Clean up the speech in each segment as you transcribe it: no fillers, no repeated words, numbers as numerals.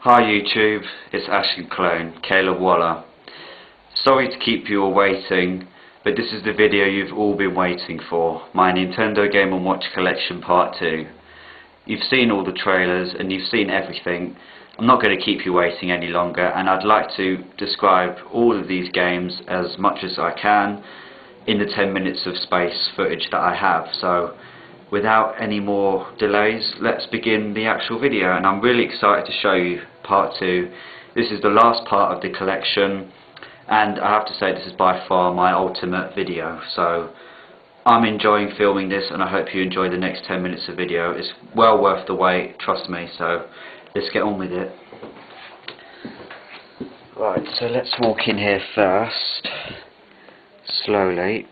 Hi YouTube, it's Ashenclone, Caleb Waller. Sorry to keep you all waiting, but this is the video you've all been waiting for, my Nintendo Game & Watch Collection Part 2. You've seen all the trailers and you've seen everything. I'm not going to keep you waiting any longer, and I'd like to describe all of these games as much as I can in the 10 minutes of space footage that I have. So without any more delays, let's begin the actual video, and I'm really excited to show you part 2. This is the last part of the collection, and I have to say this is by far my ultimate video, so I'm enjoying filming this and I hope you enjoy the next 10 minutes of video. It's well worth the wait, trust me, so let's get on with it. Right, so let's walk in here first, slowly.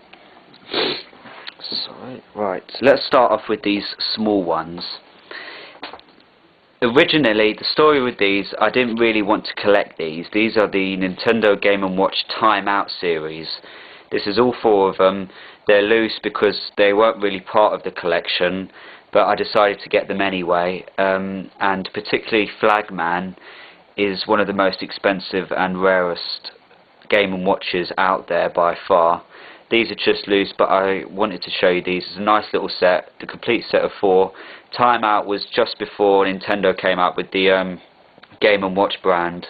Sorry. Right, so let's start off with these small ones. Originally, the story with these, I didn't really want to collect these. These are the Nintendo Game & Watch Timeout series. This is all 4 of them. They're loose because they weren't really part of the collection, but I decided to get them anyway. And particularly Flagman is one of the most expensive and rarest Game & Watches out there by far. These are just loose, but I wanted to show you these. It's a nice little set, the complete set of 4. Timeout was just before Nintendo came out with the Game & Watch brand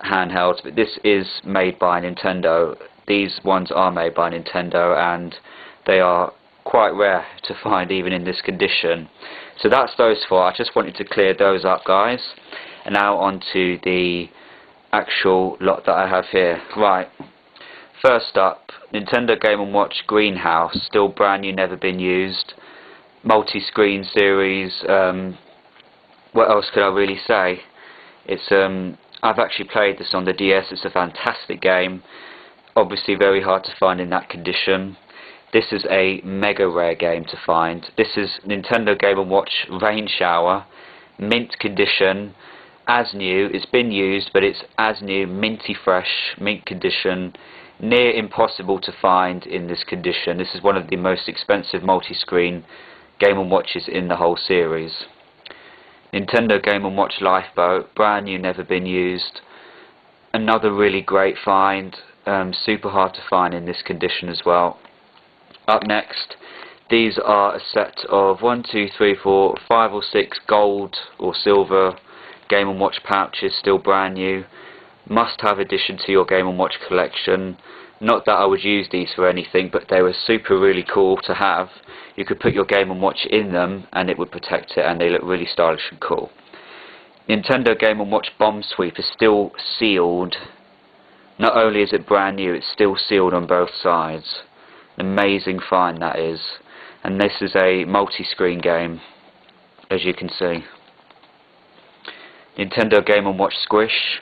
handhelds, but this is made by Nintendo. These ones are made by Nintendo, and they are quite rare to find even in this condition. So that's those 4. I just wanted to clear those up, guys. And now on to the actual lot that I have here. Right. First up, Nintendo Game & Watch Greenhouse, still brand new, never been used. Multiscreen series. What else could I really say? It's I've actually played this on the DS. It's a fantastic game. Obviously very hard to find in that condition. This is a mega rare game to find. This is Nintendo Game & Watch Rain Shower, mint condition, as new. It's been used, but it's as new, minty fresh, mint condition. Near impossible to find in this condition. This is one of the most expensive multi-screen Game & Watches in the whole series. Nintendo Game & Watch Lifeboat, brand new, never been used. Another really great find, super hard to find in this condition as well. Up next, these are a set of 1, 2, 3, 4, 5 or 6 gold or silver Game & Watch pouches, still brand new. Must-have addition to your Game & Watch collection. Not that I would use these for anything, but they were super really cool to have. You could put your Game & Watch in them and it would protect it, and they look really stylish and cool. Nintendo Game & Watch Bomb Sweep is still sealed. Not only is it brand new, it's still sealed on both sides. An amazing find that is. And this is a multi-screen game, as you can see. Nintendo Game & Watch Squish,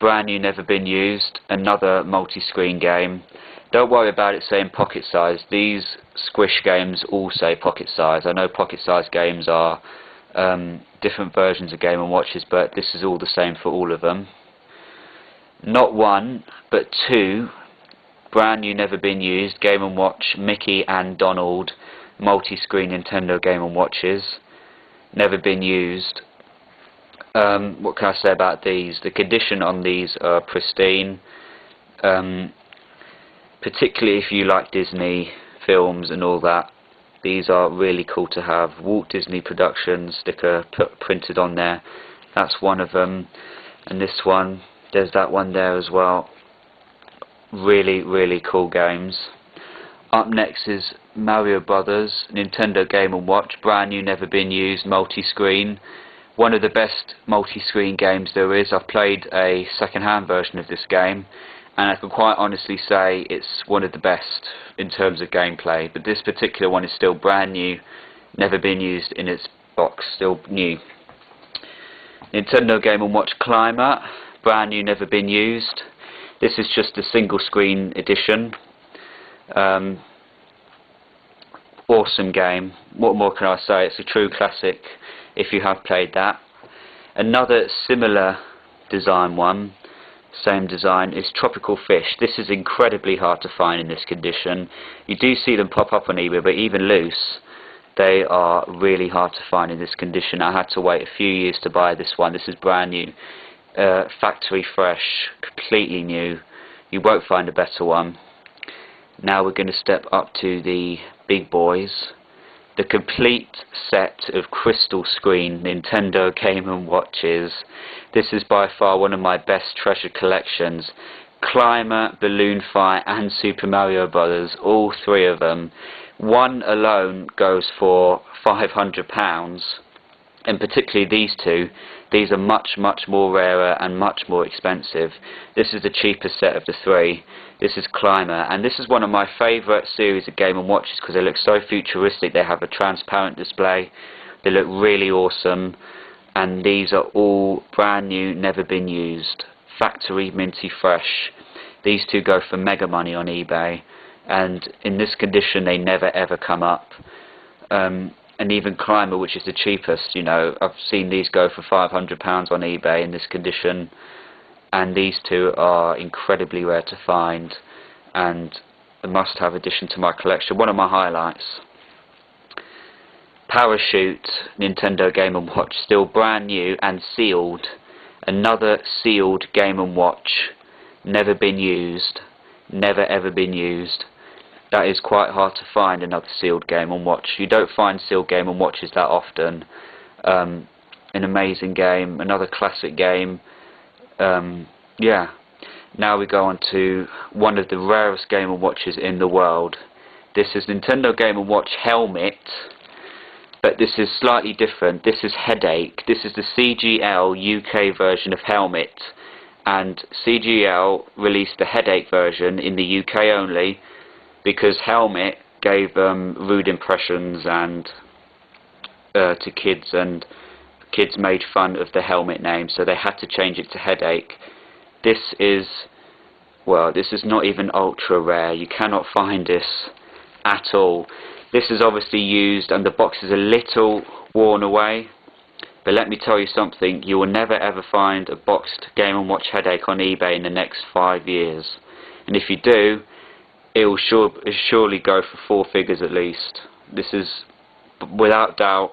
brand new, never been used. Another multi-screen game. Don't worry about it saying pocket size. These Squish games all say pocket size. I know pocket size games are different versions of Game & Watches, but this is all the same for all of them. Not 1, but 2 brand new, never been used Game & Watch Mickey and Donald multi-screen Nintendo Game & Watches. Never been used. What can I say about these? The condition on these are pristine, particularly if you like Disney films and all that. These are really cool to have. Walt Disney Productions sticker printed on there. That's one of them. And this one, there's that one there as well. Really, really cool games. Up next is Mario Brothers, Nintendo Game & Watch, brand new, never been used, multi-screen. One of the best multi-screen games there is. I've played a second-hand version of this game, and I can quite honestly say it's one of the best in terms of gameplay. But this particular one is still brand new, never been used in its box, still new. Nintendo Game & Watch Climber, brand new, never been used. This is just a single-screen edition. Awesome game. What more can I say? It's a true classic if you have played that. Another similar design one, same design, is Tropical Fish. This is incredibly hard to find in this condition. You do see them pop up on eBay, but even loose, They are really hard to find in this condition. I had to wait a few years to buy this one. This is brand new, factory fresh, completely new. You won't find a better one. Now we're going to step up to the big boys. The complete set of crystal screen Nintendo Game & Watches. This is by far one of my best treasure collections. Climber, Balloon Fight and Super Mario Brothers, all three of them. One alone goes for £500, and particularly these two. These are much more rarer and much more expensive. This is the cheapest set of the three. This is Climber, and this is one of my favourite series of Game & Watches because they look so futuristic. They have a transparent display, they look really awesome, and these are all brand new, never been used. Factory minty fresh. These two go for mega money on eBay, and in this condition they never ever come up. And even Climber, which is the cheapest, you know, I've seen these go for £500 on eBay in this condition, and these two are incredibly rare to find and a must-have addition to my collection. One of my highlights. Parachute Nintendo Game & Watch, still brand new and sealed. Another sealed Game & Watch, never been used, never ever been used. That is quite hard to find, another sealed Game & Watch. You don't find sealed Game & Watches that often. An amazing game, another classic game. Yeah. Now we go on to one of the rarest Game & Watches in the world. This is Nintendo Game & Watch Helmet, but this is slightly different. This is Headache. This is the CGL UK version of Helmet, and CGL released the Headache version in the UK only because Helmet gave rude impressions and to kids, and kids made fun of the Helmet name, so they had to change it to Headache. This is, well, this is not even ultra rare. You cannot find this at all. This is obviously used and the box is a little worn away, but let me tell you something, you will never ever find a boxed Game & Watch Headache on eBay in the next 5 years, and if you do, it will surely go for 4 figures at least. This is without doubt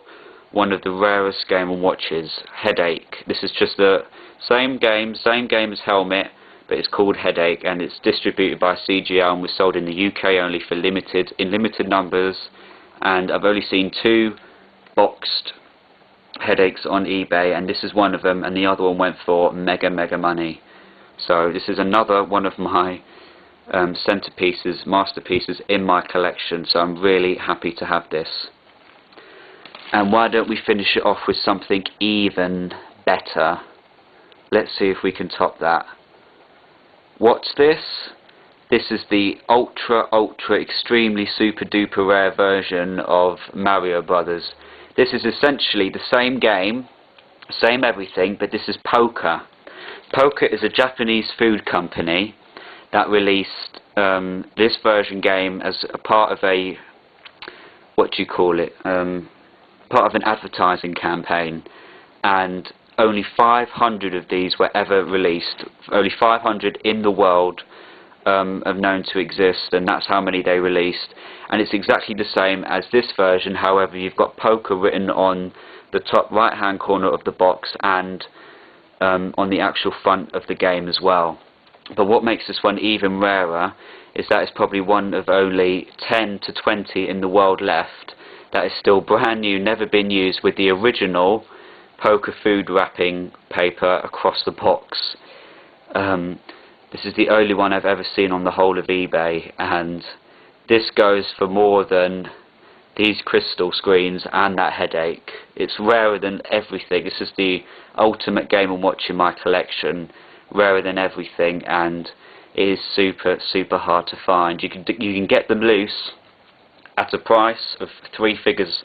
one of the rarest Game & Watches. Headache. This is just the same game as Helmet, but it's called Headache, and it's distributed by CGL and was sold in the UK only for limited numbers, and I've only seen 2 boxed Headaches on eBay, and this is one of them, and the other one went for mega money. So this is another one of my centerpieces, masterpieces in my collection, so I'm really happy to have this. And why don't we finish it off with something even better? Let's see if we can top that. What's this? This is the ultra extremely super duper rare version of Mario Brothers. This is essentially the same game, same everything, but this is Poker. Poker is a Japanese food company that released this version game as a part of a, what do you call it, part of an advertising campaign, and only 500 of these were ever released. Only 500 in the world are known to exist, and that's how many they released. And it's exactly the same as this version, however you've got Poker written on the top right hand corner of the box and on the actual front of the game as well. But what makes this one even rarer is that it's probably one of only 10 to 20 in the world left that is still brand new, never been used, with the original Poker food wrapping paper across the box. This is the only one I've ever seen on the whole of eBay, and this goes for more than these crystal screens and that Headache. It's rarer than everything. This is the ultimate Game & Watch in my collection, rarer than everything, and it is super hard to find. You can get them loose at a price of 3 figures.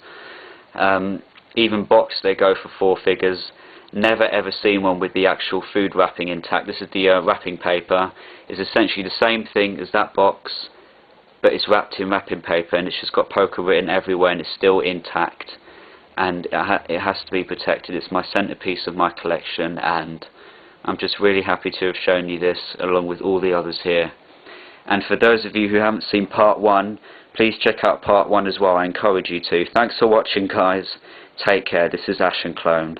Even boxed they go for 4 figures. Never ever seen one with the actual food wrapping intact. This is the wrapping paper. It's essentially the same thing as that box, but it's wrapped in wrapping paper, and it's just got Poker written everywhere, and it's still intact, and it has to be protected. It's my centerpiece of my collection, and I'm just really happy to have shown you this along with all the others here. And for those of you who haven't seen part 1, Please check out part 1 as well, I encourage you to. Thanks for watching guys, take care, this is Ashenclone.